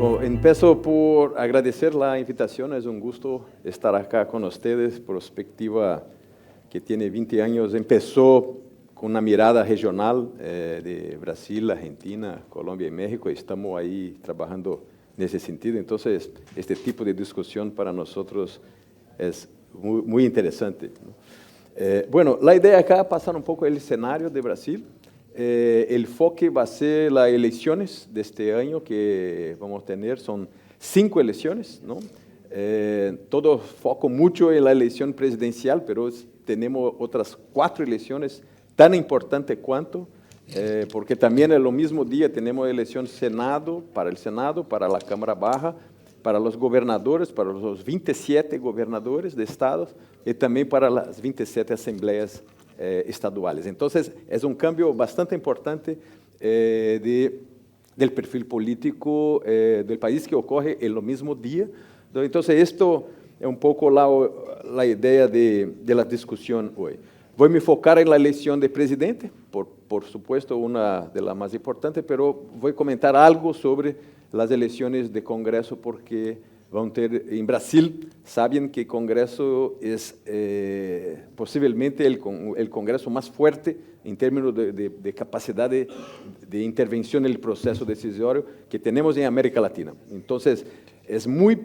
Bueno, empiezo por agradecer la invitación. Es un gusto estar acá con ustedes. Prospectiva que tiene 20 años empezó con una mirada regional de Brasil, Argentina, Colombia y México. Estamos ahí trabajando en ese sentido. Entonces, este tipo de discusión para nosotros es muy interesante, ¿no? Bueno, la idea acá es pasar un poco el escenario de Brasil. El enfoque va a ser las elecciones de este año que vamos a tener. Son 5 elecciones, ¿no? Todo foco mucho en la elección presidencial, pero tenemos otras 4 elecciones tan importantes cuanto, porque también en el mismo día tenemos elección Senado, para la Cámara Baja, para los gobernadores, para los 27 gobernadores de estados y también para las 27 asambleas estaduales. Entonces, es un cambio bastante importante del perfil político del país que ocurre en el mismo día. Entonces, esto es un poco la idea de la discusión hoy. Voy a enfocar en la elección de presidente, por supuesto, una de las más importantes, pero voy a comentar algo sobre las elecciones de Congreso, porque van a tener en Brasil, saben que el Congreso es posiblemente el Congreso más fuerte en términos de capacidad de intervención en el proceso decisorio que tenemos en América Latina. Entonces, es muy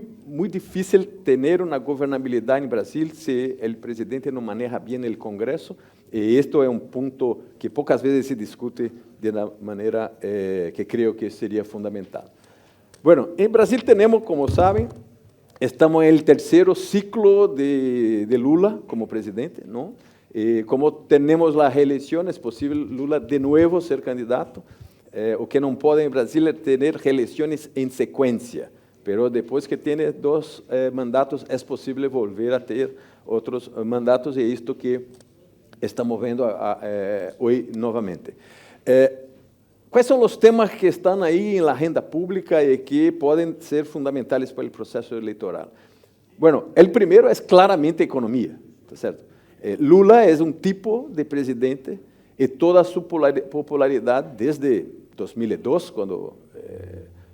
difícil tener una gobernabilidad en Brasil si el presidente no maneja bien el Congreso, y esto es un punto que pocas veces se discute de la manera que creo que sería fundamental. Bueno, en Brasil tenemos, como saben, estamos en el tercer ciclo de Lula como presidente, ¿no? Como tenemos la reelección, es posible Lula de nuevo ser candidato. O que no puede en Brasil es tener reelecciones en secuencia, pero después que tiene 2 mandatos es posible volver a tener otros mandatos, y esto que estamos viendo hoy nuevamente. ¿Cuáles son los temas que están ahí en la agenda pública y que pueden ser fundamentales para el proceso electoral? Bueno, el primero es claramente economía, ¿cierto? Lula es un tipo de presidente y toda su popularidad desde 2002, cuando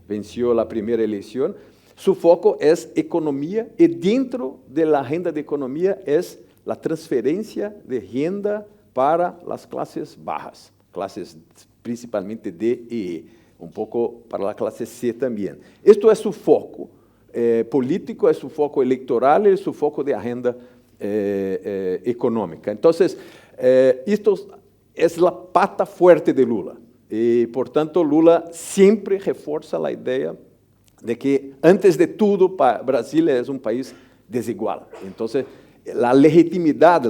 venció la primera elección, su foco es economía, y dentro de la agenda de economía es la transferencia de renta para las clases bajas, clases principalmente D y E, un poco para la clase C también. Esto es su foco político, es su foco electoral, es su foco de agenda económica. Entonces, esto es la pata fuerte de Lula, y por tanto Lula siempre refuerza la idea de que, antes de todo, Brasil es un país desigual. Entonces, la legitimidad,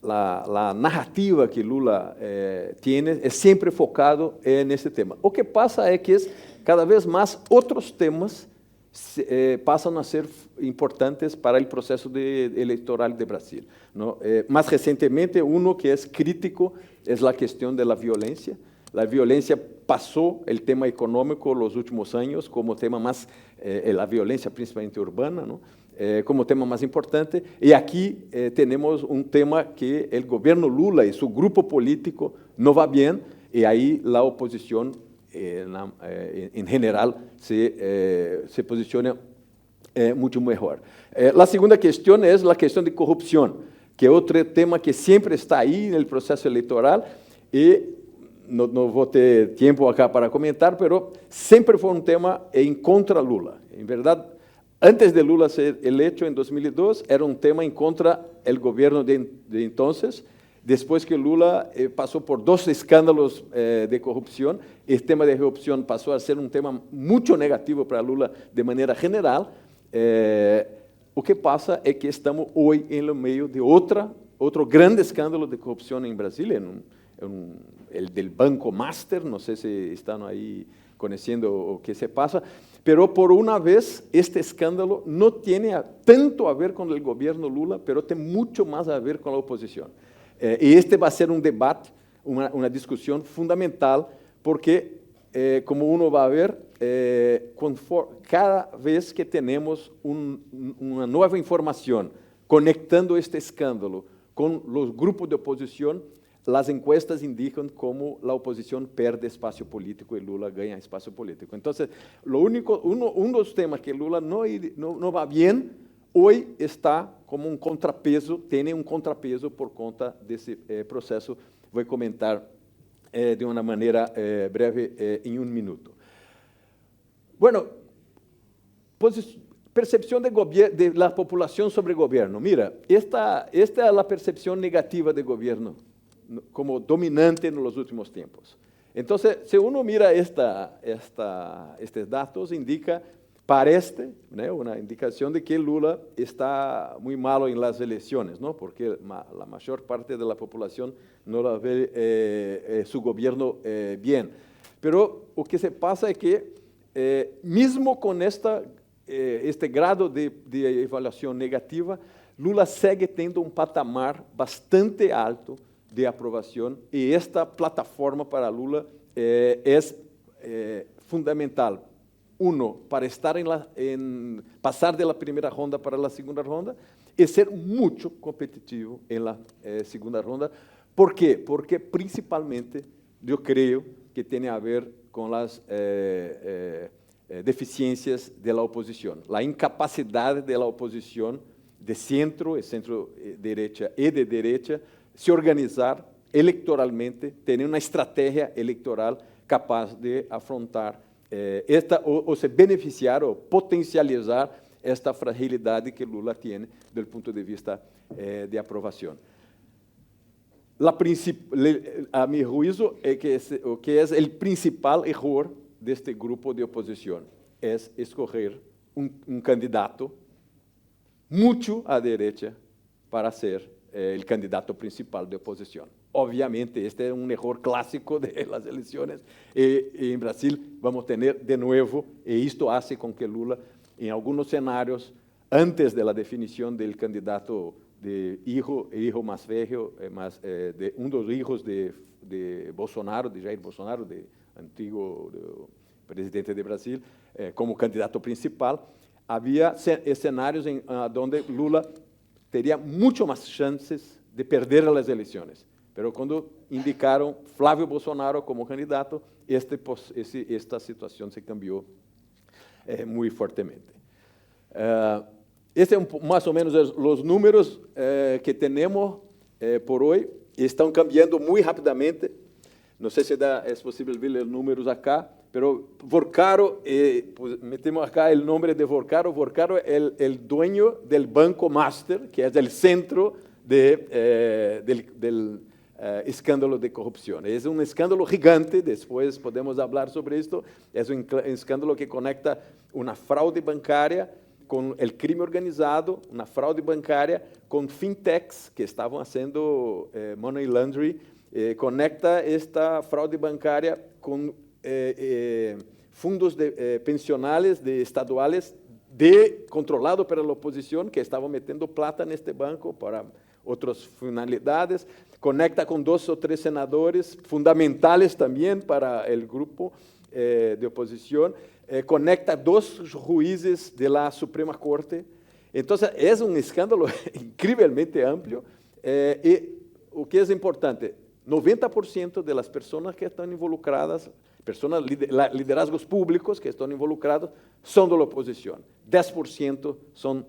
la narrativa que Lula tiene es siempre focado en este tema. O que pasa es que cada vez más otros temas pasan a ser importantes para el proceso electoral de Brasil, ¿no? Más recientemente, uno que es crítico es la cuestión de la violencia. La violencia pasó el tema económico los últimos años como tema más, la violencia principalmente urbana, ¿no? Como tema más importante, y aquí tenemos un tema que el gobierno Lula y su grupo político no va bien, y ahí la oposición en general se posiciona mucho mejor. La segunda cuestión es la cuestión de corrupción, que es otro tema que siempre está ahí en el proceso electoral, y no voy a tener tiempo acá para comentar, pero siempre fue un tema en contra Lula. En verdad, antes de Lula ser eleito en 2002, era un tema en contra el gobierno de entonces. Después que Lula pasó por 2 escándalos de corrupción, el tema de corrupción pasó a ser un tema mucho negativo para Lula de manera general. O que pasa es que estamos hoy en el medio de otro grande escándalo de corrupción en Brasil, el del Banco Master. No sé si están ahí conociendo o qué se pasa, pero por una vez este escándalo no tiene tanto a ver con el gobierno Lula, pero tiene mucho más a ver con la oposición. Y este va a ser un debate, una discusión fundamental, porque como uno va a ver, cada vez que tenemos una nueva información conectando este escándalo con los grupos de oposición, las encuestas indican cómo la oposición pierde espacio político y Lula gana espacio político. Entonces, uno de los temas que Lula no va bien, hoy está como un contrapeso, tiene un contrapeso por cuenta de ese proceso. Voy a comentar de una manera breve en un minuto. Bueno, percepción de la población sobre el gobierno. Mira, esta es la percepción negativa del gobierno como dominante en los últimos tiempos. Entonces, si uno mira estos datos, parece, ¿no?, una indicación de que Lula está muy malo en las elecciones, ¿no?, porque la mayor parte de la población no la ve su gobierno bien. Pero lo que se pasa es que, mismo con este grado de evaluación negativa, Lula sigue teniendo un patamar bastante alto de aprobación y esta plataforma para Lula es fundamental. Uno, para estar pasar de la primera ronda para la segunda ronda y ser mucho competitivo en la segunda ronda. ¿Por qué? Porque principalmente yo creo que tiene a ver con las deficiencias de la oposición, la incapacidad de la oposición de centro derecha y de derecha se organizar electoralmente, tener una estrategia electoral capaz de afrontar o se beneficiar o potencializar esta fragilidad que Lula tiene del punto de vista de aprobación. A mi juicio, que es el principal error de este grupo de oposición es escoger un candidato mucho a derecha para ser el candidato principal de oposición. Obviamente, este es un error clásico de las elecciones y en Brasil vamos a tener de nuevo, y esto hace con que Lula, en algunos escenarios, antes de la definición del candidato de hijo más viejo, de uno de los hijos de Bolsonaro, de Jair Bolsonaro, de antiguo presidente de Brasil, como candidato principal, había escenarios donde Lula teria muito mais chances de perder as eleições. Mas quando indicaram Flávio Bolsonaro como candidato, esta situação se cambiou muito fortemente. Estes são mais ou menos os números que temos por hoje. Estão cambiando muito rapidamente. Não sei se é possível ver os números acá, pero Vorcaro, metemos acá el nombre de Vorcaro. Vorcaro es el dueño del Banco Master, que es el centro del escándalo de corrupción. Es un escándalo gigante, después podemos hablar sobre esto. Es un escándalo que conecta una fraude bancaria con el crimen organizado, una fraude bancaria con fintechs que estaban haciendo money laundering. Conecta esta fraude bancaria con fundos pensionales estaduales controlados por la oposición que estaban metiendo plata en este banco para otras finalidades. Conecta con 2 o 3 senadores fundamentales también para el grupo de oposición. Conecta 2 jueces de la Suprema Corte. Entonces, es un escándalo increíblemente amplio. Y lo que es importante, 90% de las personas que están involucradas, liderazgos públicos que están involucrados, son de la oposición. 10% son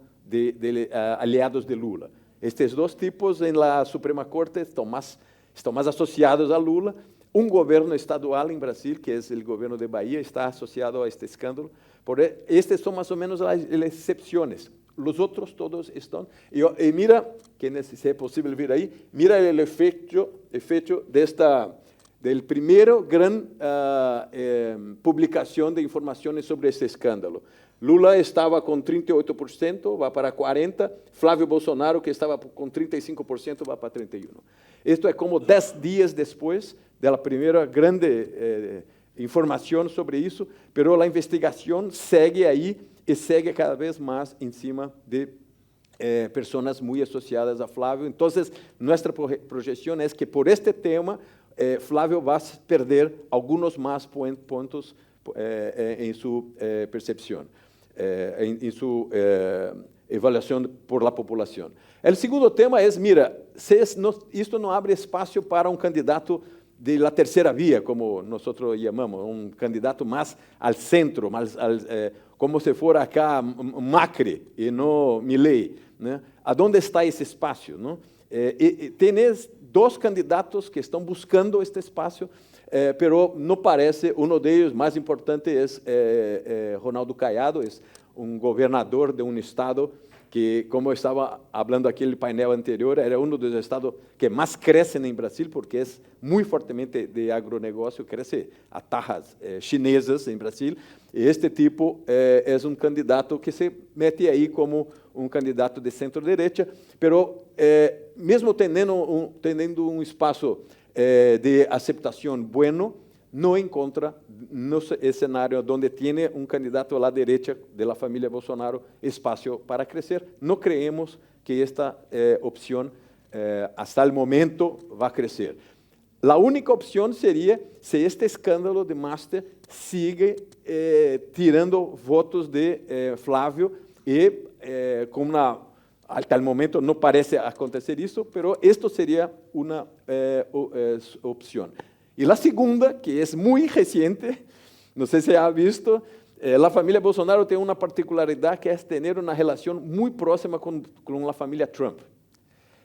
aliados de Lula. Estes 2 tipos en la Suprema Corte estão mais associados a Lula. Un gobierno estadual en Brasil, que es el gobierno de Bahía, está asociado a este escándalo. Estas son más o menos las excepciones. Los otros todos están. Y mira, que si es posible ver ahí, mira el efecto del primero gran publicación de informaciones sobre este escándalo. Lula estava com 38%, vai para 40%. Flávio Bolsonaro, que estava com 35%, vai para 31%. Isto é como 10 dias depois da primeira grande informação sobre isso, mas a investigação segue aí e segue cada vez mais em cima de pessoas muito associadas a Flávio. Então, nossa projeção é que por este tema, Flávio vai perder alguns mais pontos em sua percepção. En su evaluación por la población. El segundo tema es, mira, isto não abre espaço para um candidato de la terceira via, como nós chamamos, um candidato mais ao centro, como se for acá Macri e não Milei, né? Aonde está esse espaço, não? Tens dois candidatos que estão buscando este espaço, pero não parece, um deles, mais importante, é Ronaldo Caiado, é um governador de um estado que, como eu estava falando aqui no painel anterior, era um dos estados que mais crescem em Brasil, porque é muito fortemente de agronegócio, cresce a taxas chinesas em Brasil, e este tipo é um candidato que se mete aí como um candidato de centro-direita, pero mesmo tendo um espaço de aceitação bueno, não encontra no cenário onde tem um candidato à direita da família Bolsonaro espaço para crescer. Não creemos que esta opção, até o momento, vai crescer. A única opção seria se este escândalo de Master sigue tirando votos de Flávio e como até o momento não parece acontecer isso, mas isto seria uma opção. E a segunda, que é muito recente, não sei se ha visto, a família Bolsonaro tem uma particularidade que é ter uma relação muito próxima com a família Trump.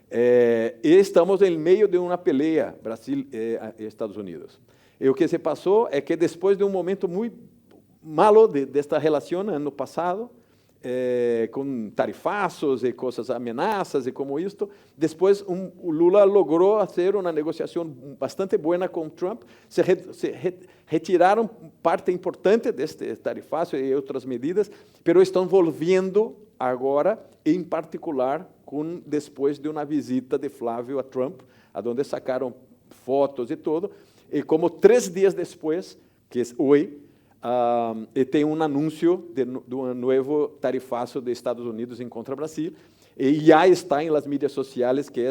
E estamos em meio de uma peleia Brasil e Estados Unidos. E o que se passou é que depois de um momento muito malo desta relação ano passado, com tarifaços e coisas, ameaças e como isto, depois o Lula logrou fazer uma negociação bastante boa com Trump, se retiraram parte importante deste tarifaço e outras medidas, mas estão voltando agora, em particular, depois de uma visita de Flávio a Trump, onde sacaram fotos e tudo, e como 3 dias depois, que é hoje, tem um anúncio de um novo tarifaço de Estados Unidos em contra Brasil, e já está em las mídias sociais, que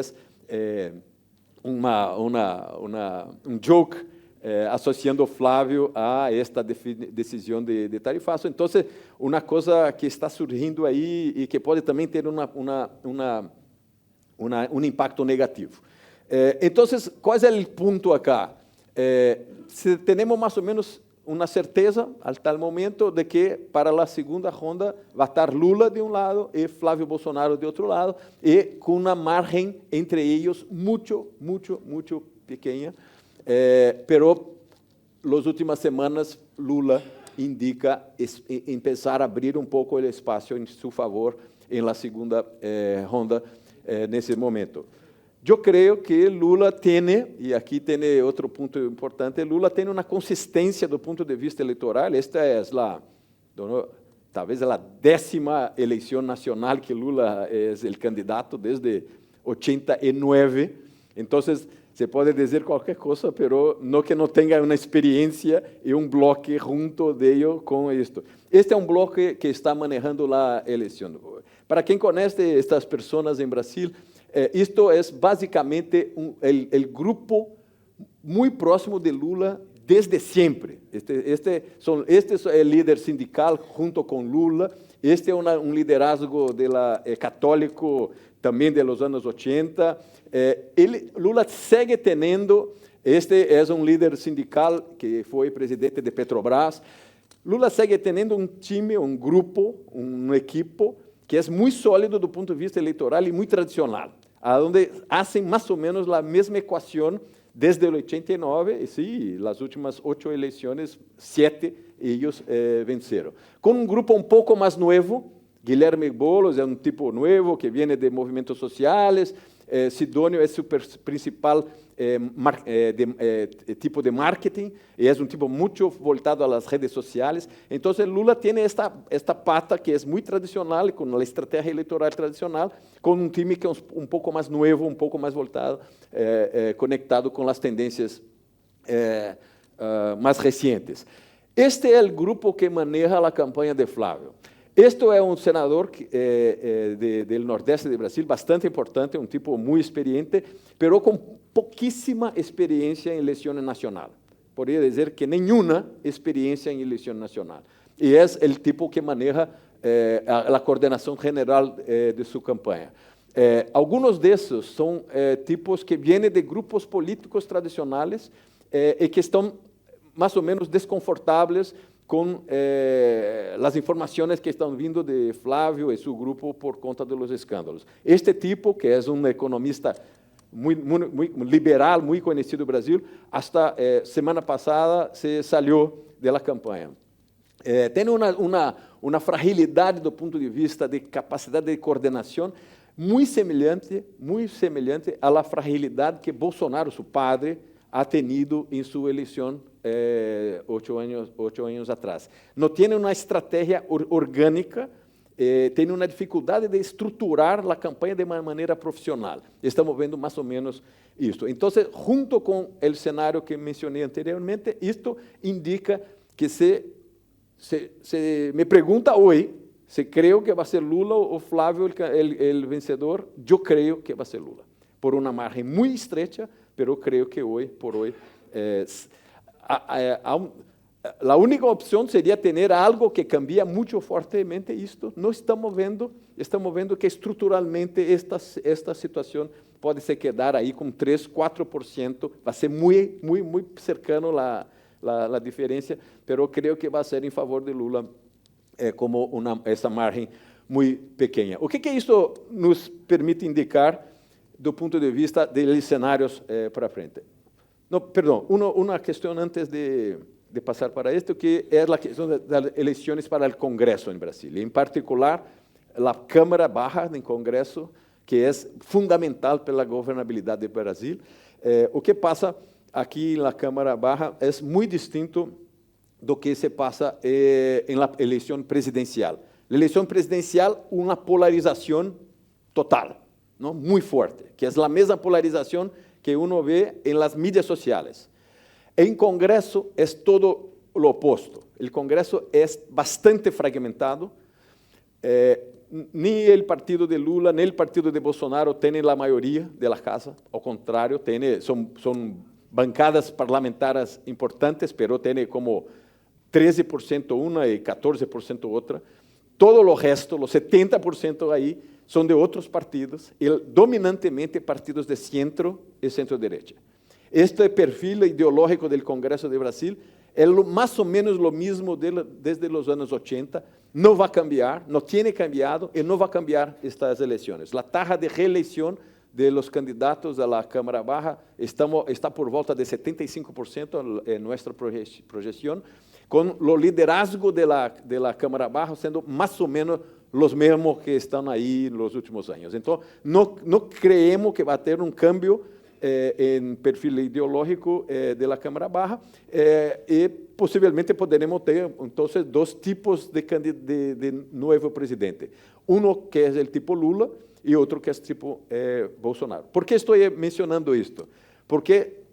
é um joke associando Flávio a esta decisão de tarifaço. Então, uma coisa que está surgindo aí e que pode também ter um impacto negativo. Então, qual é o ponto acá? Se temos mais ou menos uma certeza, até o momento, de que para a segunda ronda vai estar Lula de um lado e Flávio Bolsonaro de outro lado, e com uma margem entre eles muito pequena. Pero nas últimas semanas, Lula indica começar a abrir um pouco o espaço em seu favor em la segunda ronda nesse momento. Eu creio que Lula tem, e aqui tem outro ponto importante, Lula tem uma consistência do ponto de vista eleitoral. Esta é talvez a 10ª eleição nacional que Lula é o candidato desde 89. Então, se pode dizer qualquer coisa, mas não que não tenha uma experiência e um bloco junto dele com isto. Este é um bloco que está manejando a eleição. Para quem conhece estas pessoas em Brasil, isto é basicamente o grupo muito próximo de Lula desde sempre. Este é o líder sindical junto com Lula. Este é um liderazgo católico também dos anos 80. Lula segue tendo. Este é um líder sindical que foi presidente de Petrobras. Lula segue tendo um time, um grupo, um equipo que é muito sólido do ponto de vista eleitoral e muito tradicional, onde fazem mais ou menos a mesma equação desde o 89, e sim, as últimas 8 eleições, 7 eles venceram. Com um grupo um pouco mais novo, Guilherme Boulos é um tipo novo que vem de movimentos sociais, Sidônio é seu principal tipo de marketing, e é um tipo muito voltado às redes sociais. Então, Lula tem esta pata que é muito tradicional, com a estratégia eleitoral tradicional, com um time que é um pouco mais novo, um pouco mais voltado, conectado com as tendências mais recentes. Este é o grupo que maneja a campanha de Flávio. Este é um senador do Nordeste de Brasil, bastante importante, um tipo muito experiente, mas com pouquíssima experiência em eleição nacional. Poderia dizer que nenhuma experiência em eleição nacional. E é o tipo que maneja a coordenação general de sua campanha. Algunos de esos son tipos que vienen de grupos políticos tradicionales y que están más o menos desconfortables con las informaciones que están vindo de Flávio y su grupo por conta de los escándalos. Este tipo, que es un economista muy liberal, muy conocido en Brasil, hasta semana pasada se salió de la campaña. Tiene una fragilidad do ponto de vista de capacidad de coordinación muy semelhante a la fragilidad que Bolsonaro, su padre, ha tenido en su elección 8 años atrás. No tiene una estrategia orgánica, tiene una dificuldad de estruturar la campaña de una manera profesional. Estamos viendo más o menos esto. Entonces, junto con el escenario que mencioné anteriormente, esto indica que se me pregunta hoy si creo que va a ser Lula o Flávio el vencedor. Yo creo que va a ser Lula, por una margen muy estrecha, pero creo que por hoy la única opción sería tener algo que cambia mucho fuertemente esto. No estamos viendo que estruturalmente esta situación puede se quedar ahí con 3, 4%, va a ser muy cercano la diferencia, pero creo que va a ser en favor de Lula como essa margem muito pequena. O que isso nos permite indicar do ponto de vista de cenários para frente? No, perdão, uma questão antes de passar para esto, que é a questão das eleições para o Congresso em Brasil, em particular, a Câmara Baja do Congresso, que é fundamental para a governabilidade do Brasil. O que passa aqui na Câmara Baja é muito distinto do que se passa na eleição presidencial. Na eleição presidencial, uma polarização total, não? Muito forte, que é a mesma polarização que uno vê em las mídias sociais. Em Congresso é todo o oposto. O Congresso é bastante fragmentado. Nem o partido de Lula, nem o partido de Bolsonaro têm a maioria da casa. Ao contrário, são bancadas parlamentares importantes, pero tem como 13% uma e 14% outra. Todo o resto, os 70% aí, são de outros partidos, e dominantemente partidos de centro e centro-direita. Este perfil ideológico do Congresso de Brasil é mais ou menos o mesmo desde os anos 80, não vai cambiar, não tem cambiado e não vai cambiar estas eleições. A taxa de reeleição de los candidatos a la Cámara Baja está por volta de 75% en nuestra proyección, con lo liderazgo de la Cámara Baja sendo más o menos los mismos que están ahí en los últimos años. Entonces, no creemos que va a tener un cambio en perfil ideológico de la Cámara Baja y posiblemente podremos tener entonces dos tipos de nuevo presidente. Uno que es el tipo Lula y otro que es tipo Bolsonaro. ¿Por qué estoy mencionando esto? Porque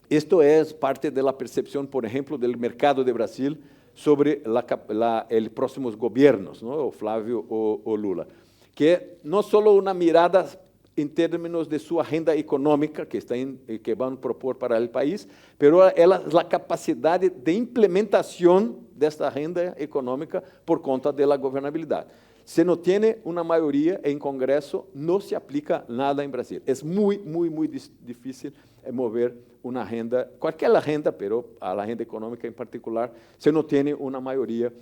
esto es parte de la percepción, por ejemplo, del mercado de Brasil sobre los próximos gobiernos, ¿no? O Flávio o Lula, que no solo una mirada en términos de su agenda económica que van a propor para el país, pero la capacidad de implementación de esta agenda económica por conta de la gobernabilidad. Se não tem uma maioria em Congresso, não se aplica nada em Brasil. É muito difícil mover uma agenda, qualquer agenda, mas a agenda econômica em particular, se não tem uma maioria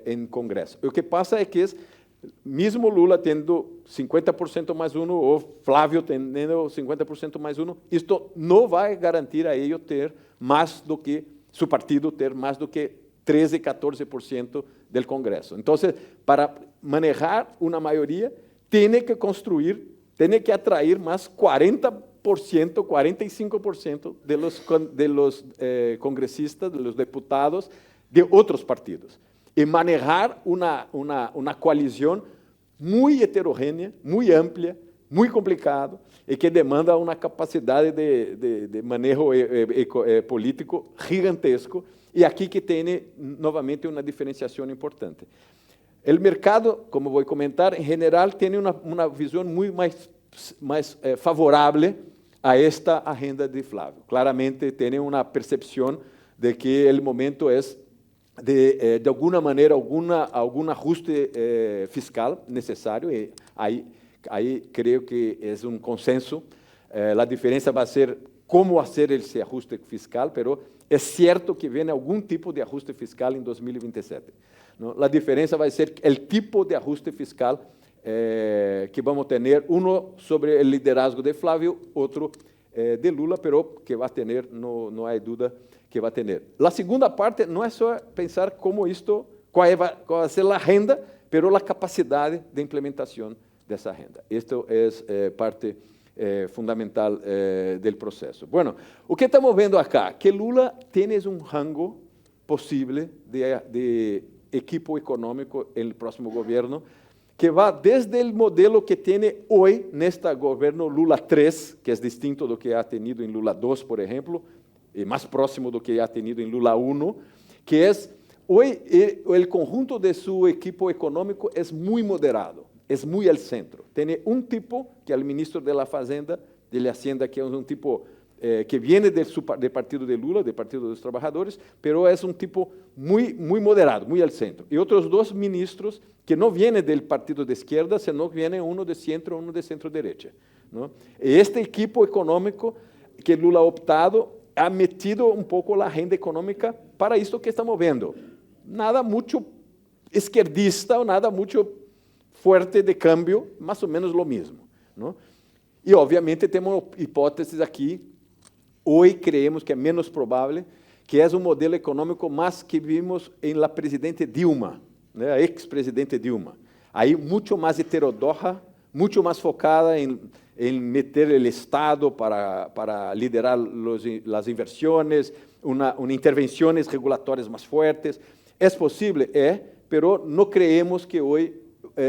em Congresso. O que passa é que, mesmo Lula tendo 50% mais um, ou Flávio tendo 50% mais um, isto não vai garantir a ele ter mais do que, seu partido ter mais do que 13, 14% del Congreso. Entonces, para manejar una mayoría, tiene que construir, tiene que atraer más 40%, 45% de los congresistas, de los diputados de otros partidos. Y manejar una coalición muy heterogénea, muy amplia, muy complicado, y que demanda una capacidad de manejo político gigantesco. E aqui que tem, novamente, uma diferenciação importante. O mercado, como vou comentar, em geral, tem uma visão muito mais favorável a esta agenda de Flávio. Claramente, tem uma percepção de que o momento é, de alguma maneira, algum ajuste fiscal necessário. E aí, Aí creio que é um consenso. A diferença vai ser como fazer esse ajuste fiscal, mas é certo que vem algum tipo de ajuste fiscal em 2027. ¿No? A diferença vai ser o tipo de ajuste fiscal que vamos ter, um sobre o liderazgo de Flávio, outro de Lula, pero que vai ter, não há dúvida que vai ter. A segunda parte não é só pensar como isto, qual vai ser a agenda, pero a capacidade de implementação dessa agenda. Isto é parte fundamental do processo. Bueno, o que estamos vendo acá, que Lula tem um rango possível de equipo econômico no próximo governo, que vai desde o modelo que tem hoje neste governo Lula 3, que é distinto do que ha tenido em Lula 2, por exemplo, e mais próximo do que ha tenido em Lula 1, que é, hoje, o conjunto de seu equipo econômico é muito moderado, é muito ao centro. Tem um tipo, que é o ministro da Fazenda, de Hacienda, que é um tipo que viene do partido de Lula, do Partido dos Trabalhadores, pero é um tipo muito moderado, muito ao centro. E outros dois ministros que não vienen do partido de esquerda, senão que viene um de centro, um de centro-direita. ¿No? E este equipo econômico que Lula ha optado ha metido um pouco a agenda econômica para isso que estamos vendo. Nada muito esquerdista, ou nada muito forte de cambio, mais ou menos o mesmo. ¿No? E, obviamente, temos hipóteses aqui. Hoje creemos que é menos provável, que é um modelo econômico mais que vimos em la presidente Dilma, né, a ex-presidente Dilma. Aí, muito mais heterodoxa, muito mais focada em meter o Estado para liderar as inversões, intervenções regulatórias mais fortes. É possível? É, mas não creemos que hoje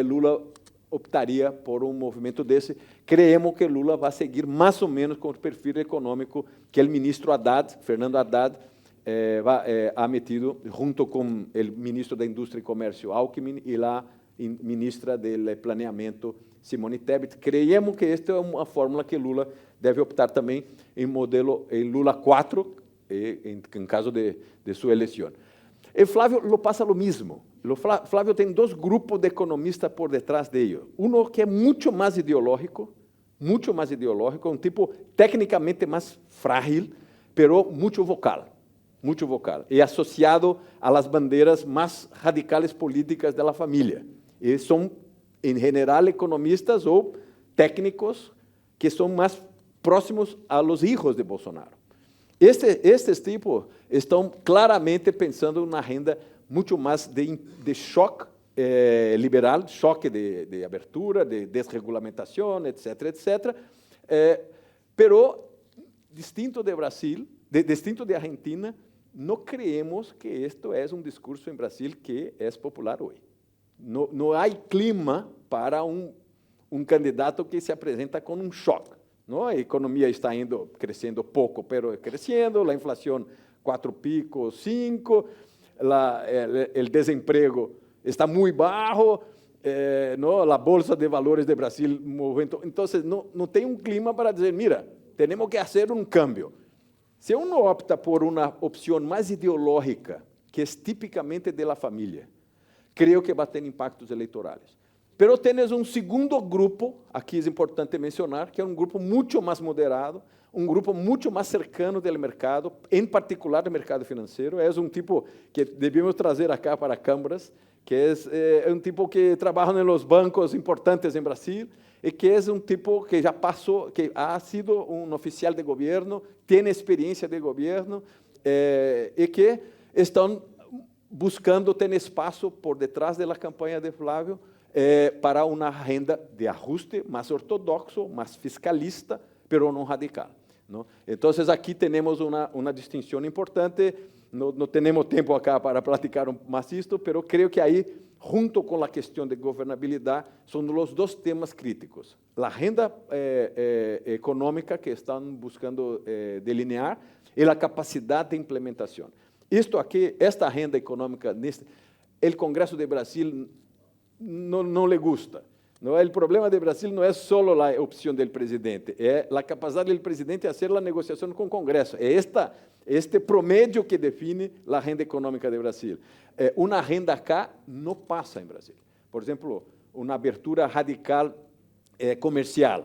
Lula optaria por um movimento desse. Creemos que Lula vai seguir mais ou menos com o perfil econômico que o ministro Haddad, Fernando Haddad, ha metido junto com o ministro da Indústria e Comércio, Alckmin, e a ministra do Planeamento, Simone Tebet. Creemos que esta é uma fórmula que Lula deve optar também em modelo em Lula 4, em caso de sua eleição. E Flávio lo passa o mesmo. Flávio tem dois grupos de economistas por detrás de ele. Um que é muito mais ideológico, um tipo tecnicamente mais frágil, pero muito vocal, e associado às bandeiras mais radicais políticas da família. E são, em geral, economistas ou técnicos que são mais próximos a los hijos de Bolsonaro. Estes tipos estão claramente pensando na agenda muito mais de choque liberal, choque de abertura, de desregulamentação, etc. Pero, distinto de Brasil, distinto de Argentina, não creemos que isto é um discurso em Brasil que é popular hoje. Não há clima para um candidato que se apresenta com um choque. Não? A economia está crescendo pouco, pero crescendo, a inflação 4 picos, 5, o desemprego está muito baixo, a Bolsa de Valores de Brasil movendo. Então, não tem um clima para dizer, mira, temos que fazer um cambio. Se uno opta por uma opção mais ideológica, que é tipicamente da família, creio que vai ter impactos eleitorais. Pero tienes um segundo grupo, aqui é importante mencionar, que é um grupo muito mais moderado, um grupo muito mais cercano do mercado, em particular do mercado financeiro. É um tipo que devemos trazer acá para câmaras, que é um tipo que trabalha nos bancos importantes em Brasil e que é um tipo que já passou, que ha sido um oficial de governo, tem experiência de governo e que estão buscando ter espaço por detrás da campanha de Flávio para uma agenda de ajuste mais ortodoxo, mais fiscalista, pero não radical. ¿No? Então, aqui temos uma distinção importante. Não temos tempo acá para platicar mais isto, pero creio que aí, junto com a questão de governabilidade, são os dois temas críticos. A agenda econômica que estão buscando delinear e a capacidade de implementação. Isto aqui, esta agenda econômica, o Congresso de Brasil não le gusta. No, el problema de Brasil não é só a opção do presidente, é a capacidade do presidente de fazer a negociação com o Congresso. É este promédio que define a agenda econômica de Brasil. Uma agenda acá não passa em Brasil. Por exemplo, uma abertura radical comercial.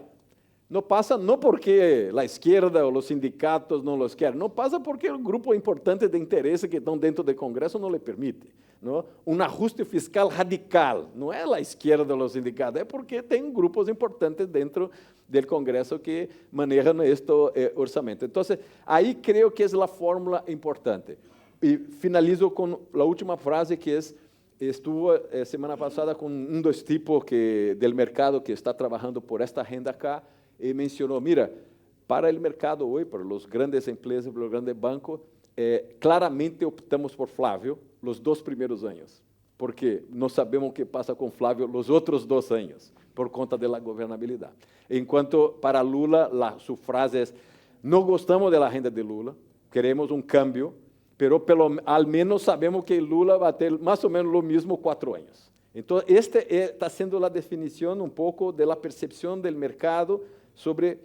No pasa no porque la izquierda o los sindicatos no los quieren, no pasa porque un grupo importante de intereses que están dentro del Congreso no le permite, ¿no? Un ajuste fiscal radical, no es la izquierda o los sindicatos, es porque tem grupos importantes dentro del Congreso que manejan este orçamento. Entonces, ahí creo que es la fórmula importante. Y finalizo con la última frase que es, estuvo semana pasada con un dos tipos del mercado que está trabajando por esta agenda acá, y mencionó, mira, para el mercado hoy, para los grandes empresas, para los grandes bancos, claramente optamos por Flávio los 2 primeros años, porque no sabemos qué pasa con Flávio los otros 2 años, por conta de la gobernabilidad. En cuanto para Lula, su frase es, no gostamos de la agenda de Lula, queremos un cambio, pero al menos sabemos que Lula va a tener más o menos lo mismo 4 años. Entonces, está siendo la definición un poco de la percepción del mercado sobre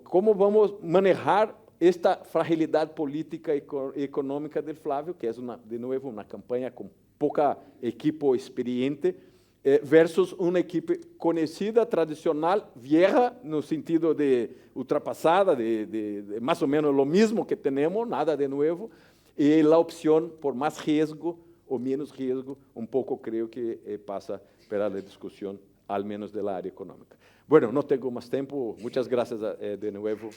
cómo vamos a manejar esta fragilidad política y económica del Flávio, que es, de nuevo, una campaña con poca equipo experiente, versus una equipo conocida, tradicional, vieja, no sentido de ultrapassada, de más o menos lo mismo que tenemos, nada de nuevo, y la opción por más riesgo o menos riesgo, un poco creo que pasa para la discusión, al menos de la área económica. Bueno, no tengo más tiempo, muchas gracias de nuevo.